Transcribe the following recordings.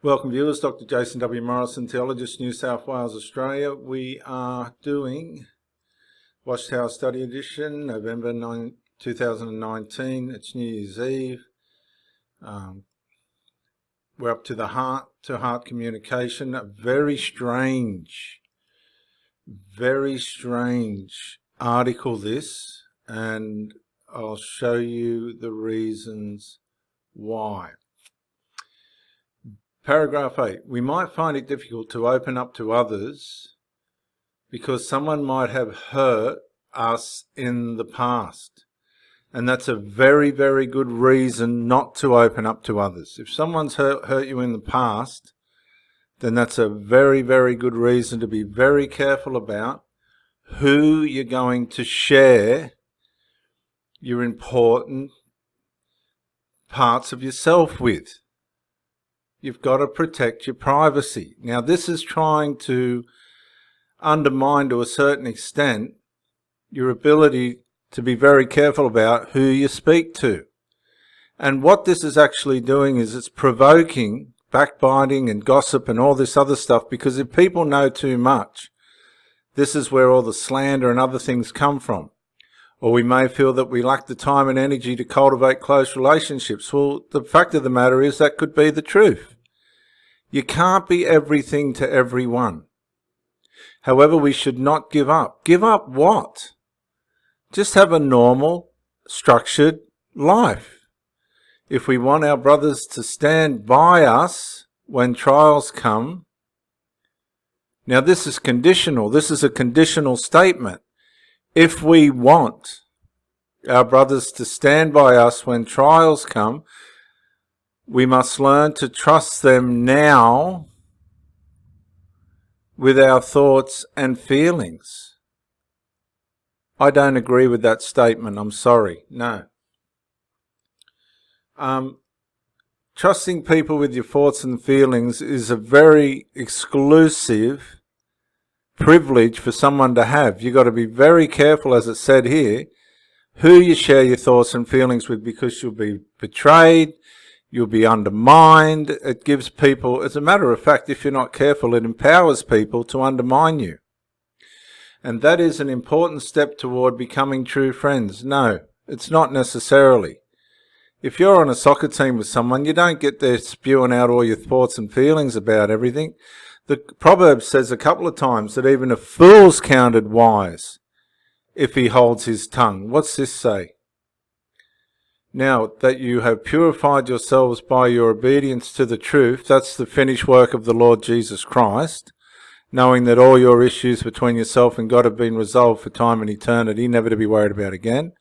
Welcome viewers, Dr. Jason W. Morrison, Theologist, New South Wales, Australia. We are doing Watchtower Study Edition, November 2019. It's New Year's Eve. We're up to the heart-to-heart communication. A very strange article this, and I'll show you the reasons why. Paragraph 8. We might find it difficult to open up to others because someone might have hurt us in the past. And that's a very, very good reason not to open up to others. If someone's hurt you in the past, then that's a very, very good reason to be very careful about who you're going to share your important parts of yourself with. You've got to protect your privacy. Now, this is trying to undermine to a certain extent your ability to be very careful about who you speak to. And what this is actually doing is it's provoking backbiting and gossip and all this other stuff, because if people know too much, this is where all the slander and other things come from. Or we may feel that we lack the time and energy to cultivate close relationships. Well, the fact of the matter is that could be the truth. You can't be everything to everyone. However, we should not give up. Give up what? Just have a normal, structured life. If we want our brothers to stand by us when trials come, now this is conditional. This is a conditional statement. If we want our brothers to stand by us when trials come, we must learn to trust them now with our thoughts and feelings. I don't agree with that statement. I'm sorry. No. Trusting people with your thoughts and feelings is a very exclusive privilege for someone to have. You've got to be very careful, as it said here, who you share your thoughts and feelings with, because you'll be betrayed. You'll be undermined. It gives people, as a matter of fact, if you're not careful, it empowers people to undermine you. And that is an important step toward becoming true friends. No, it's not necessarily. If you're on a soccer team with someone, you don't get there spewing out all your thoughts and feelings about everything. The proverb says a couple of times that even a fool's counted wise if he holds his tongue. What's this say? Now, that you have purified yourselves by your obedience to the truth, that's the finished work of the Lord Jesus Christ, knowing that all your issues between yourself and God have been resolved for time and eternity, never to be worried about again,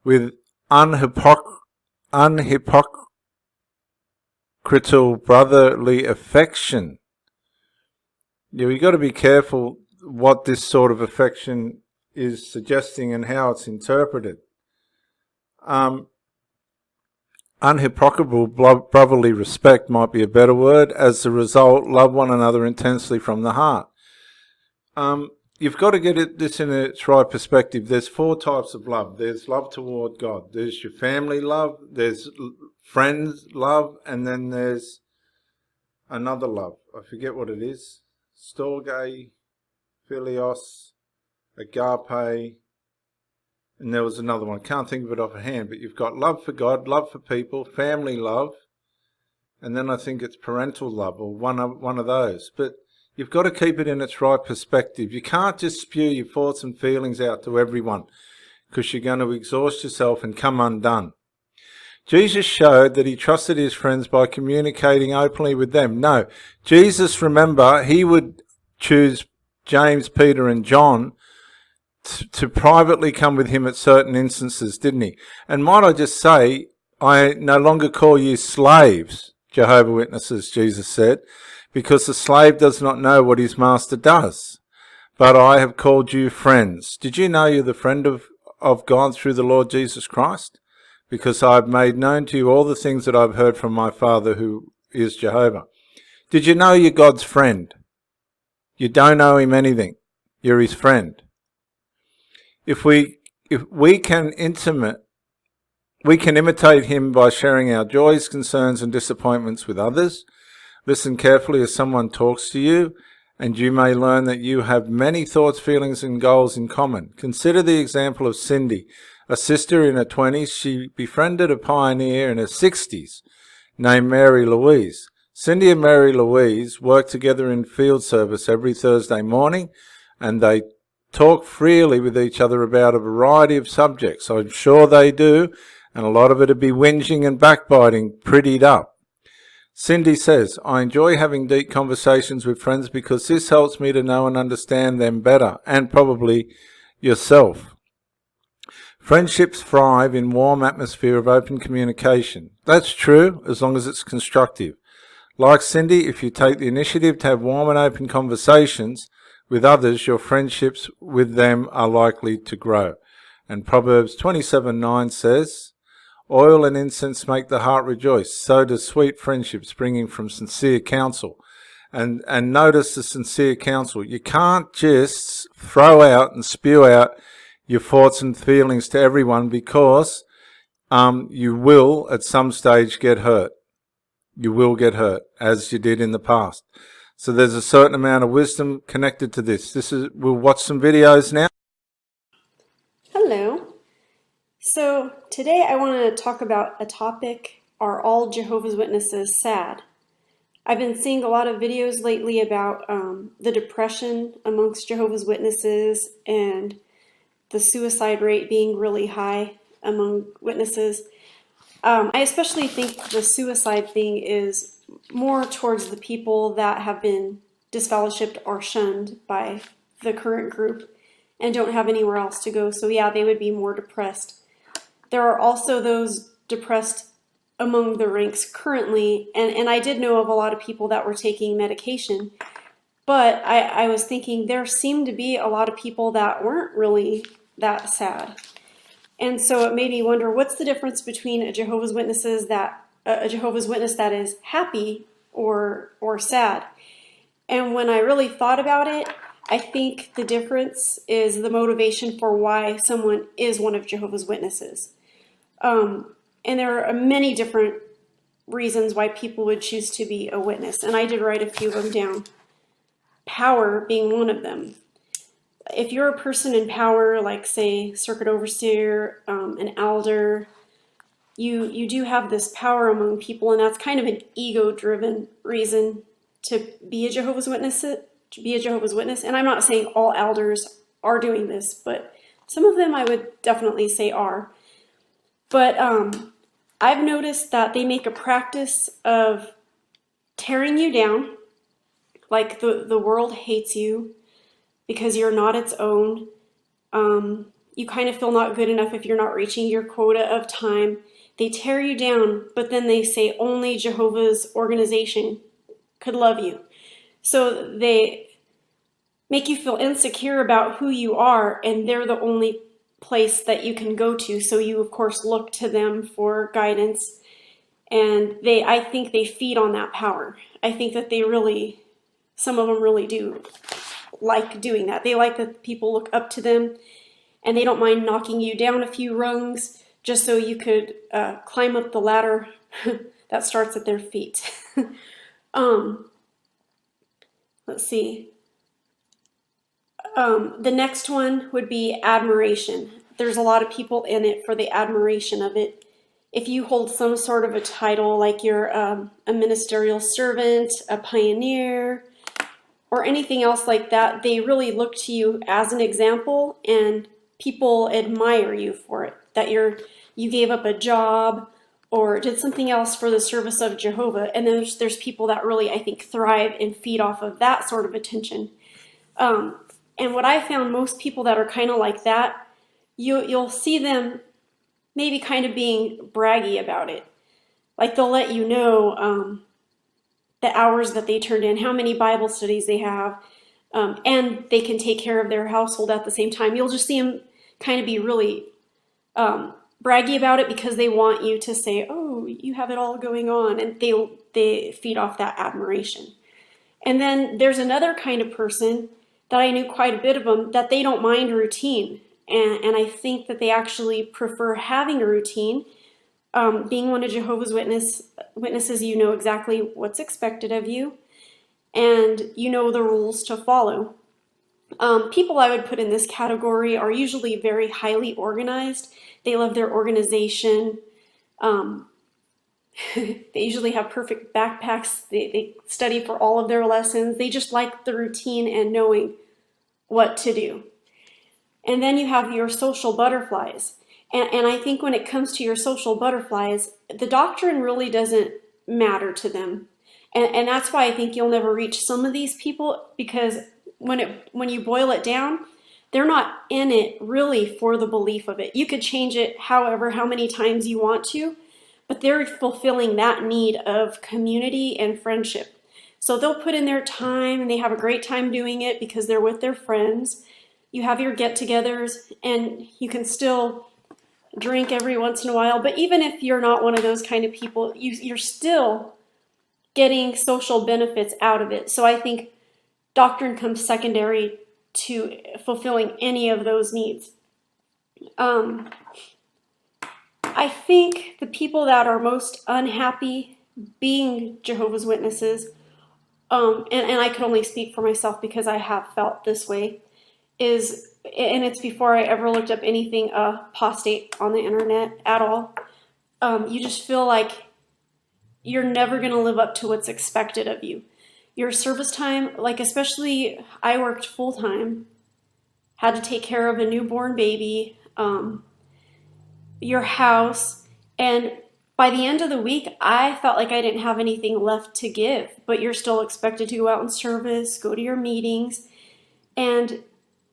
with unhypocritical brotherly affection. You've got to be careful what this sort of affection is suggesting and how it's interpreted. Unhypocritical brotherly respect might be a better word. As a result, love one another intensely from the heart. You've got to get this in its right perspective. There's 4 types of love. There's love toward God. There's your family love. There's friends love. And then there's another love. I forget what it is. Storge, Philios, Agape. And there was another one. I can't think of it offhand, but you've got love for God, love for people, family love, and then I think it's parental love, or one of those. But you've got to keep it in its right perspective. You can't just spew your thoughts and feelings out to everyone, because you're going to exhaust yourself and come undone. Jesus showed that he trusted his friends by communicating openly with them. No, Jesus, remember, he would choose James, Peter, and John to privately come with him at certain instances, didn't he? And might I just say, I no longer call you slaves, Jehovah Witnesses, Jesus said, because the slave does not know what his master does. But I have called you friends. Did you know you're the friend of God through the Lord Jesus Christ? Because I've made known to you all the things that I've heard from my Father who is Jehovah. Did you know you're God's friend? You don't owe him anything. You're his friend. If we can imitate him by sharing our joys, concerns and disappointments with others. Listen carefully as someone talks to you, and you may learn that you have many thoughts, feelings, and goals in common. Consider the example of Cindy, a sister in her 20s. She befriended a pioneer in her 60s named Mary Louise. Cindy and Mary Louise work together in field service every Thursday morning, and they talk freely with each other about a variety of subjects. I'm sure they do, and a lot of it would be whinging and backbiting prettied up. Cindy says, I enjoy having deep conversations with friends because this helps me to know and understand them better, and probably yourself. Friendships thrive in warm atmosphere of open communication. That's true, as long as it's constructive. Like Cindy, if you take the initiative to have warm and open conversations with others, your friendships with them are likely to grow. And Proverbs 27:9 says, oil and incense make the heart rejoice, so does sweet friendship springing from sincere counsel. And notice the sincere counsel. You can't just throw out and spew out your thoughts and feelings to everyone, because you will at some stage get hurt. You will get hurt, as you did in the past. So there's a certain amount of wisdom connected to this. We'll watch some videos now. Hello. So today I want to talk about a topic: are all Jehovah's Witnesses sad? I've been seeing a lot of videos lately about the depression amongst Jehovah's Witnesses and the suicide rate being really high among witnesses. I especially think the suicide thing is more towards the people that have been disfellowshipped or shunned by the current group and don't have anywhere else to go. So yeah, they would be more depressed. There are also those depressed among the ranks currently, and I did know of a lot of people that were taking medication, but I was thinking there seemed to be a lot of people that weren't really that sad. And so it made me wonder, what's the difference between a Jehovah's Witness that is happy or sad? And when I really thought about it, I think the difference is the motivation for why someone is one of Jehovah's Witnesses. And there are many different reasons why people would choose to be a witness, and I did write a few of them down. Power being one of them. If you're a person in power, like say circuit overseer, an elder, you do have this power among people, and that's kind of an ego-driven reason to be a Jehovah's Witness. And I'm not saying all elders are doing this, but some of them I would definitely say are. But I've noticed that they make a practice of tearing you down, like the world hates you because you're not its own. You kind of feel not good enough if you're not reaching your quota of time. They tear you down, but then they say only Jehovah's organization could love you. So they make you feel insecure about who you are, and they're the only place that you can go to. So you, of course, look to them for guidance. And I think they feed on that power. I think that some of them really do like doing that. They like that people look up to them, and they don't mind knocking you down a few rungs just so you could climb up the ladder that starts at their feet. Let's see. The next one would be admiration. There's a lot of people in it for the admiration of it. If you hold some sort of a title, like you're a ministerial servant, a pioneer, or anything else like that, they really look to you as an example, and people admire you for it. That you gave up a job or did something else for the service of Jehovah. And there's people that really, I think, thrive and feed off of that sort of attention. And what I found, most people that are kind of like that, you'll see them maybe kind of being braggy about it. Like they'll let you know the hours that they turned in, how many Bible studies they have, and they can take care of their household at the same time. You'll just see them kind of be really braggy about it because they want you to say, oh, you have it all going on, and they feed off that admiration. And then there's another kind of person that I knew quite a bit of them, that they don't mind routine. And I think that they actually prefer having a routine Being one of Jehovah's Witnesses, you know exactly what's expected of you, and you know the rules to follow. People I would put in this category are usually very highly organized. They love their organization. They usually have perfect backpacks. They study for all of their lessons. They just like the routine and knowing what to do. And then you have your social butterflies. And I think when it comes to your social butterflies, the doctrine really doesn't matter to them. And that's why I think you'll never reach some of these people, because when you boil it down, they're not in it really for the belief of it. You could change it how many times you want to, but they're fulfilling that need of community and friendship. So they'll put in their time and they have a great time doing it because they're with their friends. You have your get-togethers and you can still drink every once in a while, but even if you're not one of those kind of people, you're still getting social benefits out of it. So I think doctrine comes secondary to fulfilling any of those needs. I think the people that are most unhappy being Jehovah's Witnesses, and I can only speak for myself because I have felt this way, and it's before I ever looked up anything apostate on the internet at all. You just feel like you're never going to live up to what's expected of you. Your service time, like especially I worked full time, had to take care of a newborn baby, your house, and by the end of the week, I felt like I didn't have anything left to give, but you're still expected to go out in service, go to your meetings, and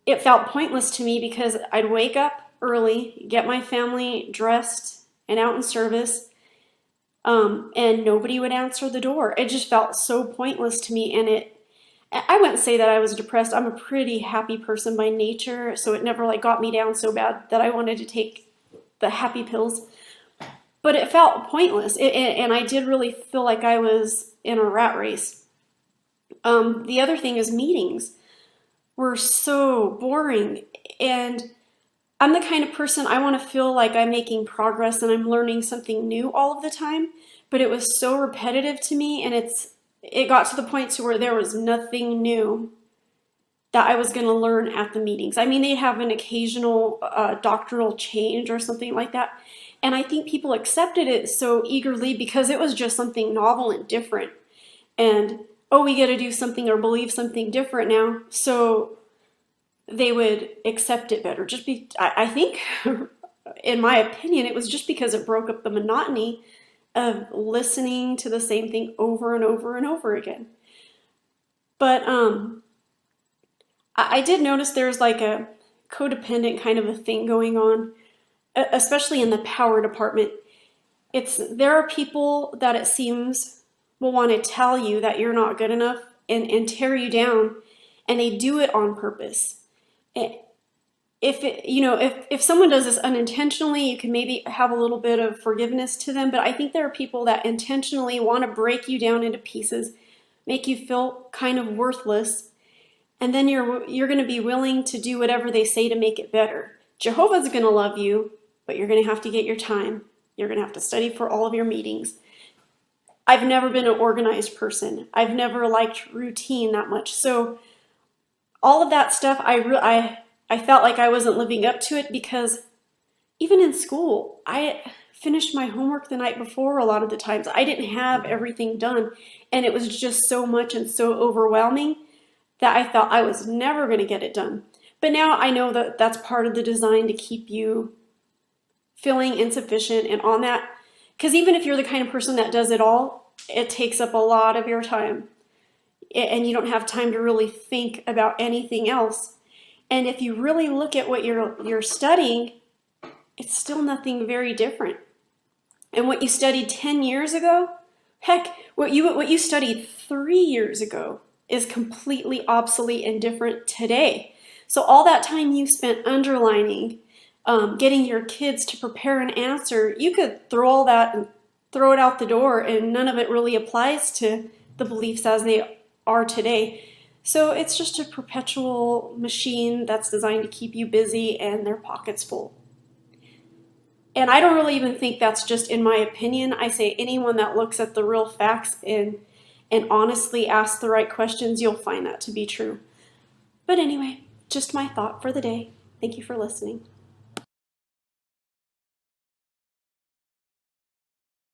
it felt pointless to me because I'd wake up early, get my family dressed and out in service, and nobody would answer the door. It just felt so pointless to me, and I wouldn't say that I was depressed. I'm a pretty happy person by nature, so it never got me down so bad that I wanted to take the happy pills. But it felt pointless, and I did really feel like I was in a rat race. The other thing is meetings were so boring, and I'm the kind of person, I want to feel like I'm making progress and I'm learning something new all of the time, but it was so repetitive to me, and it got to the point to where there was nothing new that I was going to learn at the meetings. I mean, they'd have an occasional doctrinal change or something like that, and I think people accepted it so eagerly because it was just something novel and different, and oh, we get to do something or believe something different now, so they would accept it better. I think, in my opinion, it was just because it broke up the monotony of listening to the same thing over and over and over again. But I did notice there's like a codependent kind of a thing going on, especially in the power department. There are people that it seems will want to tell you that you're not good enough and tear you down, and they do it on purpose. If someone does this unintentionally, you can maybe have a little bit of forgiveness to them, but I think there are people that intentionally want to break you down into pieces, make you feel kind of worthless, and then you're going to be willing to do whatever they say to make it better. Jehovah's going to love you, but you're going to have to get your time. You're going to have to study for all of your meetings. I've never been an organized person. I've never liked routine that much. So all of that stuff, I felt like I wasn't living up to it, because even in school, I finished my homework the night before a lot of the times. I didn't have everything done, and it was just so much and so overwhelming that I thought I was never going to get it done. But now I know that that's part of the design, to keep you feeling insufficient and on that. Because even if you're the kind of person that does it all, it takes up a lot of your time, and you don't have time to really think about anything else. And if you really look at what you're studying, it's still nothing very different. And what you studied 10 years ago, heck, what you studied 3 years ago is completely obsolete and different today. So all that time you spent underlining, getting your kids to prepare an answer, you could throw all that and throw it out the door, and none of it really applies to the beliefs as they are today. So it's just a perpetual machine that's designed to keep you busy and their pockets full. And I don't really even think that's just in my opinion. I say anyone that looks at the real facts and honestly asks the right questions, you'll find that to be true. But anyway, just my thought for the day. Thank you for listening.